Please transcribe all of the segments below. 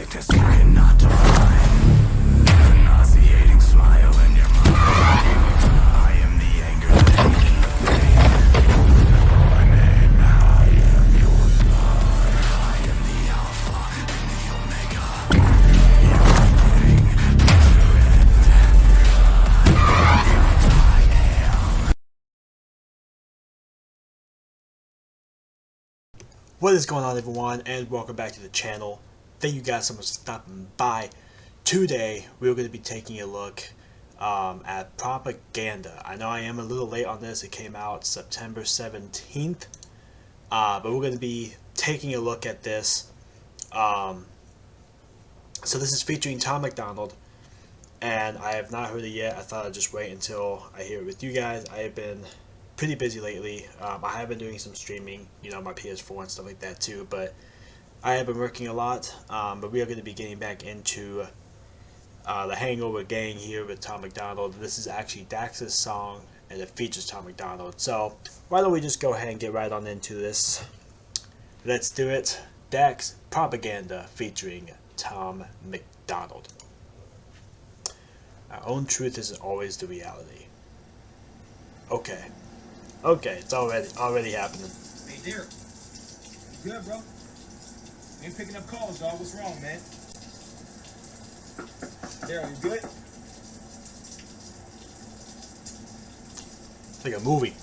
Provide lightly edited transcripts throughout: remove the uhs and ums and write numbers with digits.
sickness you cannot define. The nauseating smile in your mind. I am the anger that in the pain. My name, I am your blood. I am the alpha and the omega. Everything to end. I am. What is going on, everyone, and welcome back to the channel. Thank you guys so much for stopping by. Today we're going to be taking a look at Propaganda. I know I am a little late on this. It came out September 17th, but we're going to be taking a look at this. So this is featuring Tom Macdonald, and I have not heard it yet. I thought I'd just wait until I hear it with you guys. I have been pretty busy lately. I have been doing some streaming, my PS4 and stuff like that too, but I have been working a lot. But we are going to be getting back into the Hangover Gang here with Tom Macdonald. This is actually Dax's song, and it features Tom Macdonald. So why don't we just go ahead and get right on into this. Let's do it. Dax, Propaganda, featuring Tom Macdonald. Our own truth isn't always the reality. Okay, it's already happening. Hey, Derek. You good, bro? You ain't picking up calls, dog. What's wrong, man? Daryl, you good? It's like a movie.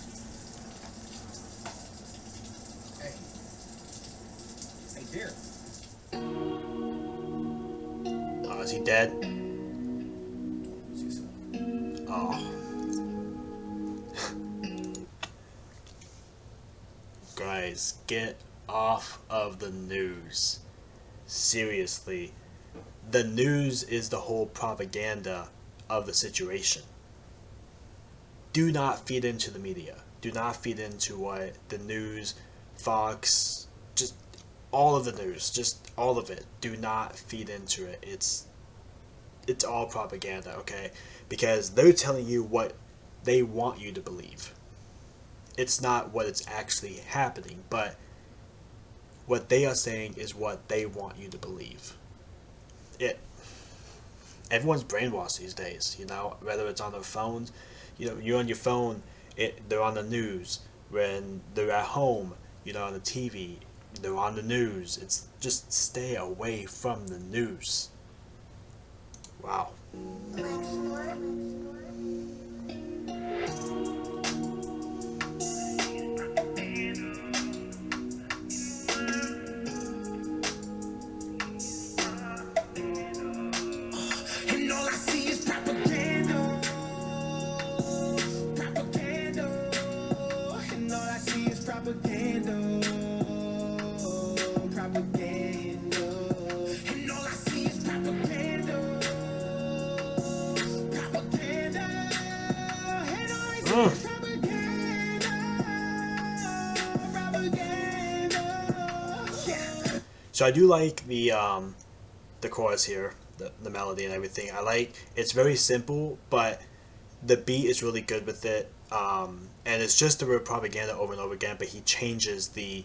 Hey. Hey, Derek. Oh, is he dead? Oh. Guys, get off of the news. Seriously. The news is the whole propaganda of the situation. Do not feed into the media. Do not feed into what the news, Fox, just all of the news, just all of it. Do not feed into it. It's all propaganda, okay? Because they're telling you what they want you to believe. It's not what it's actually happening, but what they are saying is what they want you to believe. Everyone's brainwashed these days, whether it's on their phones, you're on your phone, they're on the news. When they're at home, on the TV, they're on the news. It's just stay away from the news. Wow. And all I see is propaganda. Propaganda. And all I see is propaganda. Propaganda. And all I see is propaganda. Propaganda. And all I see is propaganda. Propaganda. Yeah. So I do like the chorus here, the melody and everything. It's very simple, but the beat is really good with it. And it's just the word propaganda over and over again, but he changes the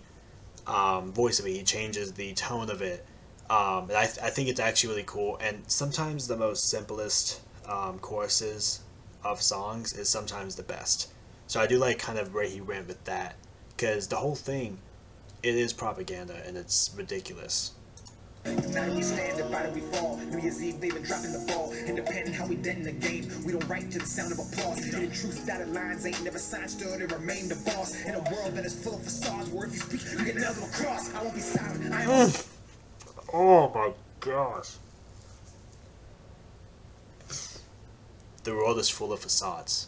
voice of it. He changes the tone of it. And I think it's actually really cool. And sometimes the most simplest choruses of songs is sometimes the best. So I do like kind of where he went with that, because the whole thing, it is propaganda, and it's ridiculous. Now we stand up, out we fall. New Year's Eve, they've been dropping the ball. Independent, how we dead in the game. We don't write to the sound of applause. And the truth, dotted lines ain't never signed, still to remain the boss. In a world that is full of facades, where if you speak, you get nailed to a cross. I won't be silent. I am. Oh my gosh. The world is full of facades.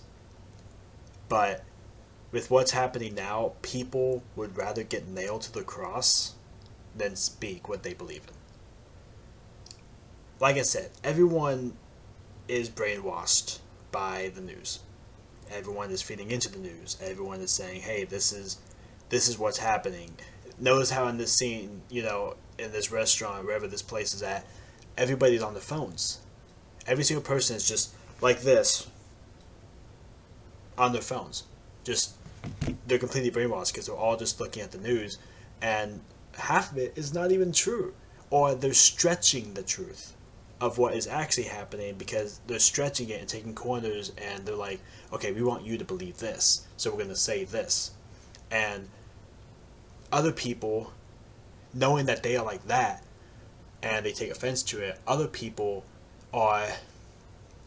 But with what's happening now, people would rather get nailed to the cross than speak what they believe in. Like I said, everyone is brainwashed by the news. Everyone is feeding into the news. Everyone is saying, hey, this is what's happening. Notice how in this scene, in this restaurant, wherever this place is at, everybody's on their phones. Every single person is just like this on their phones. They're completely brainwashed because they're all just looking at the news, and half of it is not even true. or they're stretching the truth of what is actually happening, because they're stretching it and taking corners, and they're like, okay, we want you to believe this, so we're going to say this. And other people, knowing that they are like that, and they take offense to it, other people are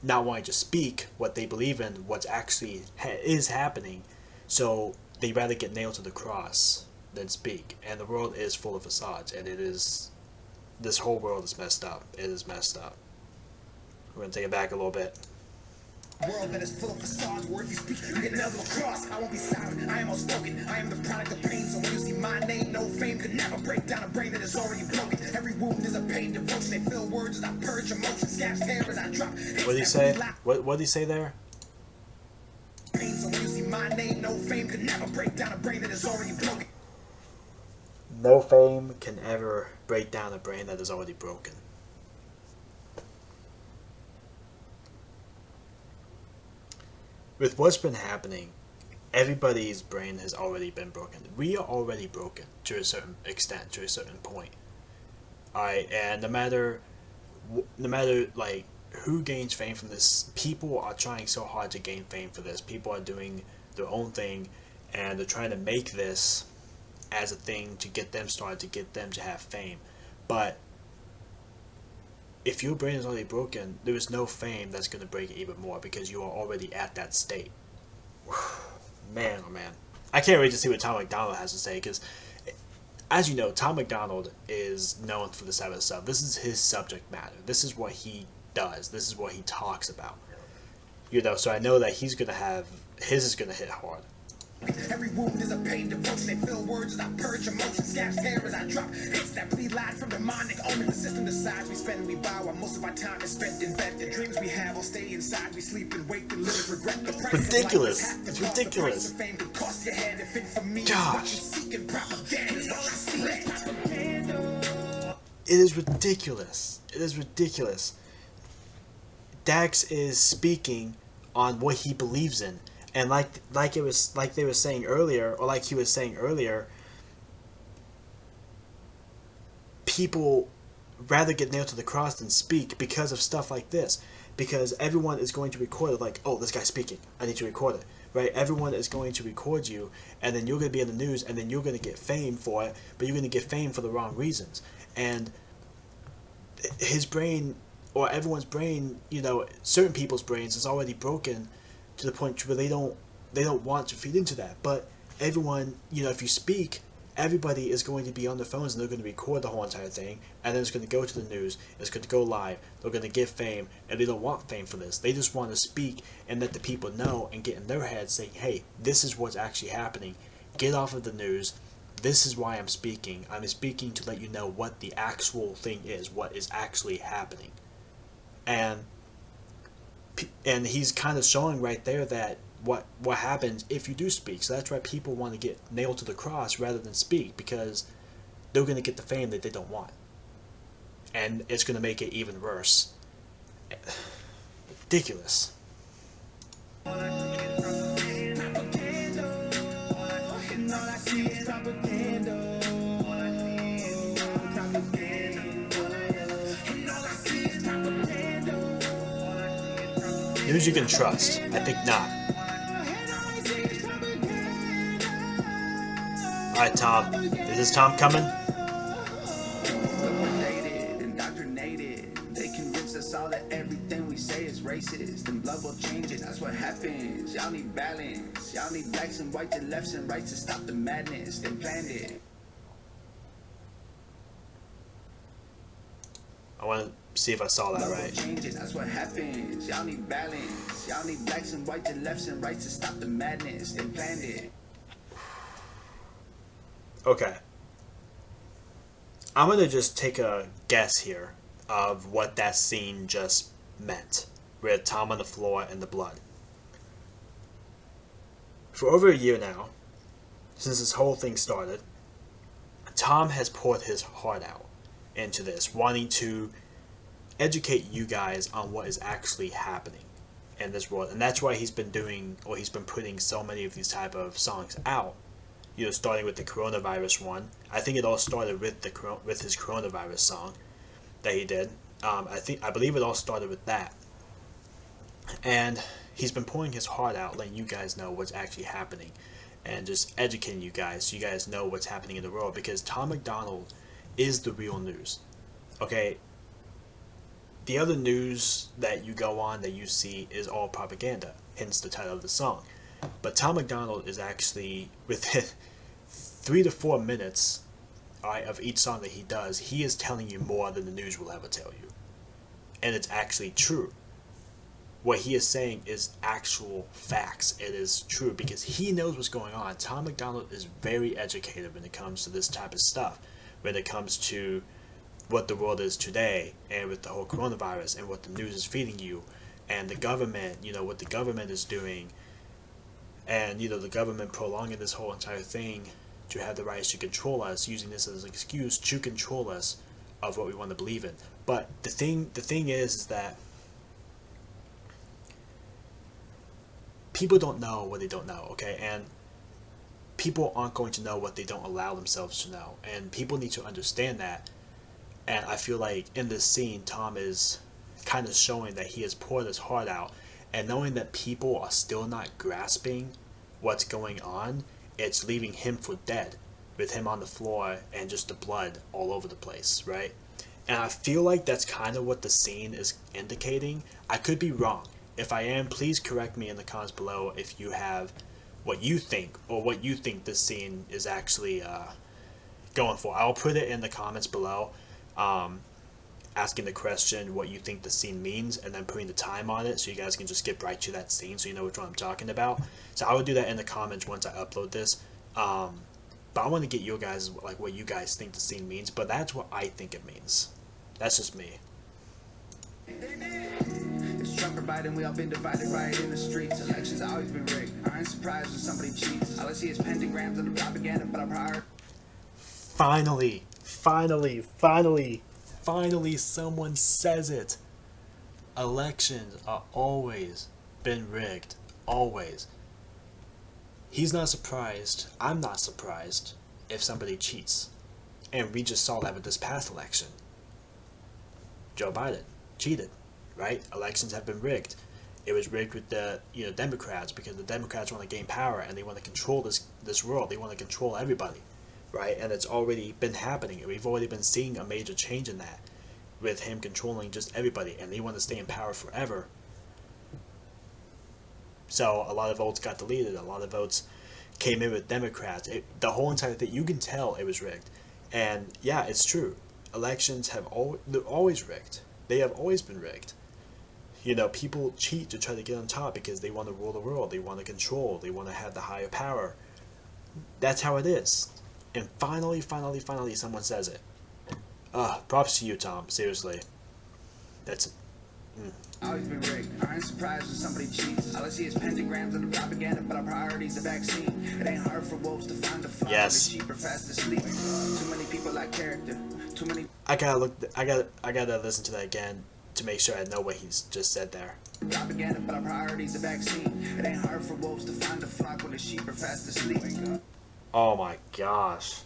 not wanting to speak what they believe in, what's actually is happening, so they rather get nailed to the cross than speak. And the world is full of facades, and it is, this whole world is messed up. It is messed up. We're gonna take it back a little bit. World that is full of facades, where if you speak, you get nailed to the cross. I won't be silent, I am outspoken. I am the product of pain, so when you see my name, no fame could never break down a brain that is already broken. Every wound is a pain devotion. They fill words as I purge emotions, scabs hair as I drop. What did he say? What did he say there? Pain, so when you see my name, no fame could never break down a brain that is already broken. No fame can ever break down a brain that is already broken. With what's been happening, everybody's brain has already been broken. We are already broken to a certain extent, to a certain point. Alright, and no matter like who gains fame from this, people are trying so hard to gain fame for this. People are doing their own thing, and they're trying to make this as a thing to get them started, to get them to have fame. But if your brain is already broken, there is no fame that's going to break it even more, because you are already at that state. Man, oh man. I can't wait to see what Tom Macdonald has to say, because, as you know, Tom Macdonald is known for this type of stuff. This is his subject matter. This is what he does. This is what he talks about. You know, so I know that he's going to have, his is going to hit hard. Every wound is a pain devotion. They fill words as I purge emotions, scabs hair as I drop. Hits that bleed light from demonic. Only the system decides we spend, we buy, while most of our time is spent in bed. The dreams we have will stay inside. We sleep and wake and live with regret. The price Ridiculous. Of life is It's half the cost. ridiculous. The price of fame could cost your head if it for me. Gosh. What you seek in propaganda is what you see. It is ridiculous. It is ridiculous. Dax is speaking on what he believes in. And like they were saying earlier, or like he was saying earlier, people rather get nailed to the cross than speak because of stuff like this. Because everyone is going to record it, like, oh, this guy's speaking, I need to record it, right? Everyone is going to record you, and then you're going to be in the news, and then you're going to get fame for it, but you're going to get fame for the wrong reasons. And his brain, or everyone's brain, you know, certain people's brains is already broken to the point where they don't want to feed into that. But everyone, you know, if you speak, everybody is going to be on their phones, and they're going to record the whole entire thing, and then it's going to go to the news, it's going to go live, they're going to get fame, and they don't want fame for this. They just want to speak and let the people know and get in their heads saying, hey, this is what's actually happening. Get off of the news. This is why I'm speaking. I'm speaking to let you know what the actual thing is, what is actually happening. And he's kind of showing right there that what happens if you do speak. So that's why people want to get nailed to the cross rather than speak, because they're going to get the fame that they don't want, and it's going to make it even worse. Ridiculous. News you can trust? I think not. Alright, Tom. Is this Tom coming? Dated, indoctrinated. They convince us all that everything we say is racist, and blood will change it. That's what happens. Y'all need balance. Y'all need blacks and whites and lefts and rights to stop the madness. They planned it. I want to see if I saw that right. Change it. That's what happens. Y'all need balance. Y'all need blacks and whites and lefts and rights to stop the madness. They planned it. Okay. I'm going to just take a guess here of what that scene just meant, with Tom on the floor and the blood. For over a year now, since this whole thing started, Tom has poured his heart out into this, wanting to educate you guys on what is actually happening in this world. And that's why he's been doing, or he's been putting so many of these type of songs out, starting with the coronavirus one. I think it all started with his coronavirus song that he did. I believe it all started with that, and he's been pouring his heart out, letting you guys know what's actually happening, and just educating you guys so you guys know what's happening in the world, because Tom Macdonald is the real news. Okay, the other news that you go on that you see is all propaganda, hence the title of the song. But Tom Macdonald is actually, within 3 to 4 minutes, of each song that he does, he is telling you more than the news will ever tell you. And it's actually true. What he is saying is actual facts. It is true because he knows what's going on. Tom Macdonald is very educated when it comes to this type of stuff. When it comes to what the world is today, and with the whole coronavirus, and what the news is feeding you, and the government, what the government is doing, and the government prolonging this whole entire thing to have the rights to control us, using this as an excuse to control us of what we want to believe in. But the thing is that people don't know what they don't know, okay? And people aren't going to know what they don't allow themselves to know, and people need to understand that. And I feel like in this scene, Tom is kind of showing that he has poured his heart out, and knowing that people are still not grasping what's going on, it's leaving him for dead, with him on the floor and just the blood all over the place, right? And I feel like that's kind of what the scene is indicating. I could be wrong. If I am, please correct me in the comments below if you have what you think, or what you think this scene is actually going for. I'll put it in the comments below, asking the question what you think the scene means, and then putting the time on it so you guys can just get right to that scene so you know which one I'm talking about. So I will do that in the comments once I upload this. But I want to get you guys, like, what you guys think the scene means, but that's what I think it means. That's just me. It's Trump or Biden, we all been divided right in the streets. Elections always been rigged. I ain't surprised when somebody cheats. All I see is pentagrams and the propaganda, but I'm hard. Finally, someone says it. Elections are always been rigged. Always. He's not surprised. I'm not surprised if somebody cheats. And we just saw that with this past election. Joe Biden cheated, right? Elections have been rigged. It was rigged with the Democrats, because the Democrats want to gain power and they want to control this world. They want to control everybody. Right, and it's already been happening. We've already been seeing a major change in that, with him controlling just everybody, and they want to stay in power forever. So a lot of votes got deleted. A lot of votes came in with Democrats. The whole entire thing, you can tell it was rigged. And yeah, it's true. Elections they're always rigged. They have always been rigged. People cheat to try to get on top because they want to rule the world. They want to control. They want to have the higher power. That's how it is. And finally, someone says it. Props to you, Tom. Seriously. That's it. Always been rigged. I ain't surprised when somebody cheats. All I see is pentagrams and the propaganda, but our priority's a vaccine. It ain't hard for wolves to find a fly. Yes. Cheap or fast asleep. Too many people lack character. Too many. I gotta listen to that again to make sure I know what he's just said there. Propaganda, but our priority's a vaccine. It ain't hard for wolves to find a flock when the sheep are fast asleep. Oh my gosh.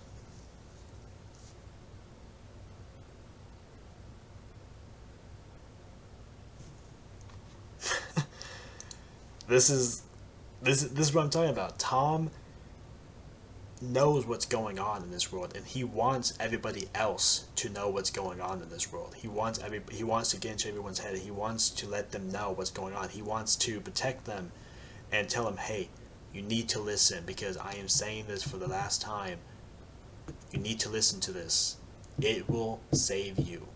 This is what I'm talking about. Tom knows what's going on in this world, and he wants everybody else to know what's going on in this world. He wants to get into everyone's head. He wants to let them know what's going on. He wants to protect them and tell them, hey, you need to listen, because I am saying this for the last time. You need to listen to this. It will save you.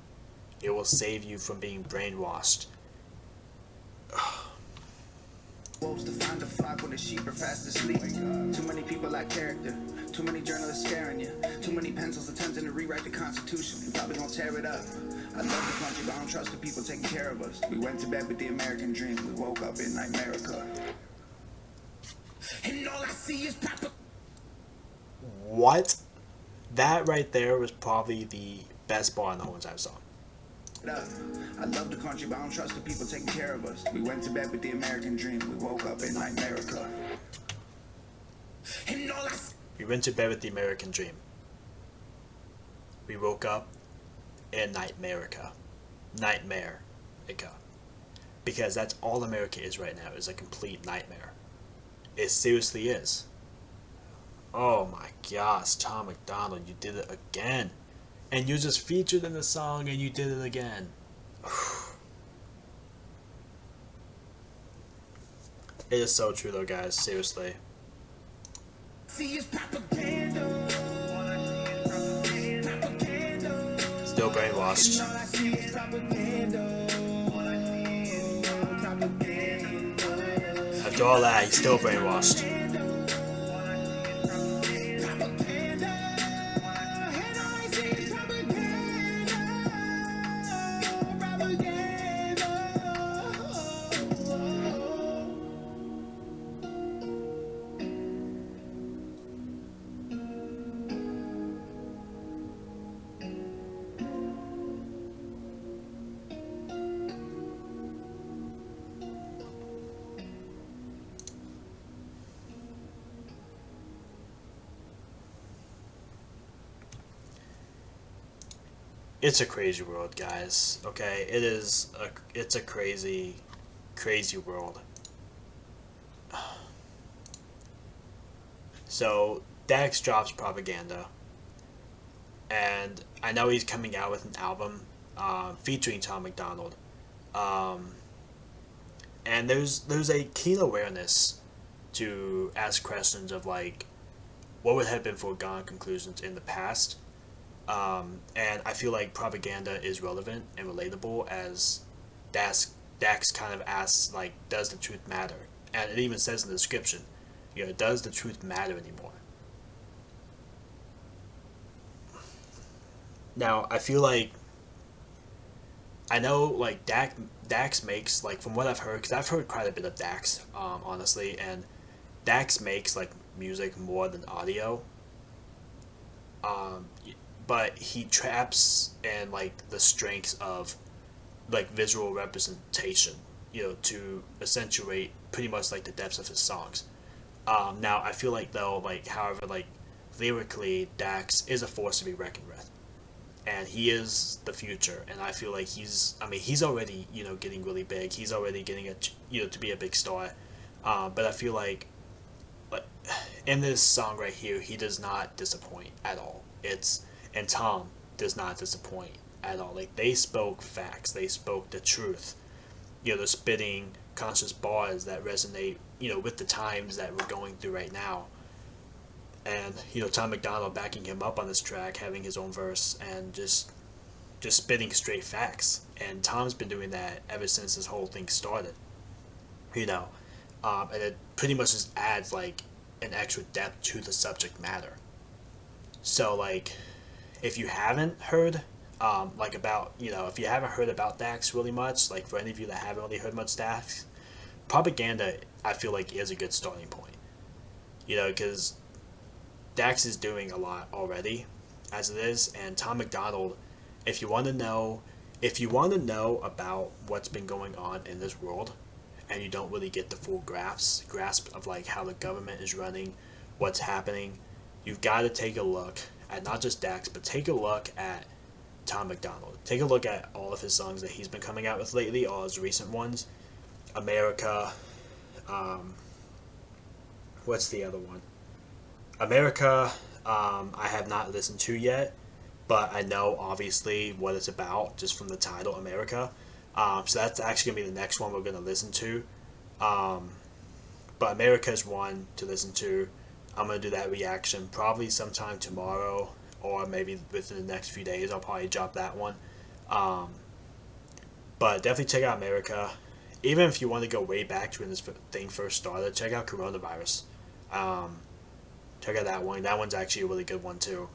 It will save you from being brainwashed. Wolves to find a flock when the sheep are fast asleep. Too many people lack character. Too many journalists scaring you. Too many pencils attempting to rewrite the Constitution. We probably gonna tear it up. I love the country, but I don't trust the people taking care of us. We went to bed with the American dream. We woke up in America. And all I see is proper. What? That right there was probably the best bar in the whole entire song. I love the country, but I don't trust the people taking care of us. We went to bed with the American dream. We woke up in America. And all I We went to bed with the American dream. We woke up in Nightmarica. Nightmarica. Because that's all America is right now, is a complete nightmare. It seriously is. Oh my gosh, Tom Macdonald, you did it again. And you just featured in the song and you did it again. It is so true though, guys, seriously. See, it's propaganda. Still brainwashed. All I see is propaganda. Propaganda. After all that, he's still brainwashed. It's a crazy world, guys. Okay, it's a crazy world. So Dax drops Propaganda, and I know he's coming out with an album featuring Tom Macdonald, and there's a keen awareness to ask questions of like what would have been foregone conclusions in the past. And I feel like Propaganda is relevant and relatable as Dax kind of asks, like, does the truth matter? And it even says in the description, you know, does the truth matter anymore? Now, I feel like, I know, like, Dax makes, like, from what I've heard, because I've heard quite a bit of Dax, honestly, and Dax makes, like, music more than audio. But he traps in like the strengths of like visual representation, you know, to accentuate pretty much like the depths of his songs. Now I feel like though, like however, like lyrically, Dax is a force to be reckoned with, and he is the future. And I feel like he's already, you know, getting really big. He's already getting to be a big star. But I feel like in this song right here, he does not disappoint at all. And Tom does not disappoint at all. Like, they spoke facts. They spoke the truth. You know, they're spitting conscious bars that resonate, you know, with the times that we're going through right now. And, you know, Tom Macdonald backing him up on this track, having his own verse, and just spitting straight facts. And Tom's been doing that ever since this whole thing started. You know, and it pretty much just adds, like, an extra depth to the subject matter. So, like, if you haven't heard, like, about, you know, if you haven't heard about Dax really much, like, for any of you that haven't really heard much Dax, Propaganda, I feel like, is a good starting point. You know, because Dax is doing a lot already, as it is, and Tom Macdonald, if you want to know about what's been going on in this world, and you don't really get the full grasp of, like, how the government is running, what's happening, you've got to take a look at not just Dax, but take a look at Tom Macdonald. Take a look at all of his songs that he's been coming out with lately, all his recent ones. America, what's the other one? America, I have not listened to yet, but I know obviously what it's about just from the title, America. So that's actually going to be the next one we're going to listen to. But America is one to listen to. I'm going to do that reaction probably sometime tomorrow, or maybe within the next few days. I'll probably drop that one. But definitely check out America. Even if you want to go way back to when this thing first started, check out Coronavirus. Check out that one. That one's actually a really good one too.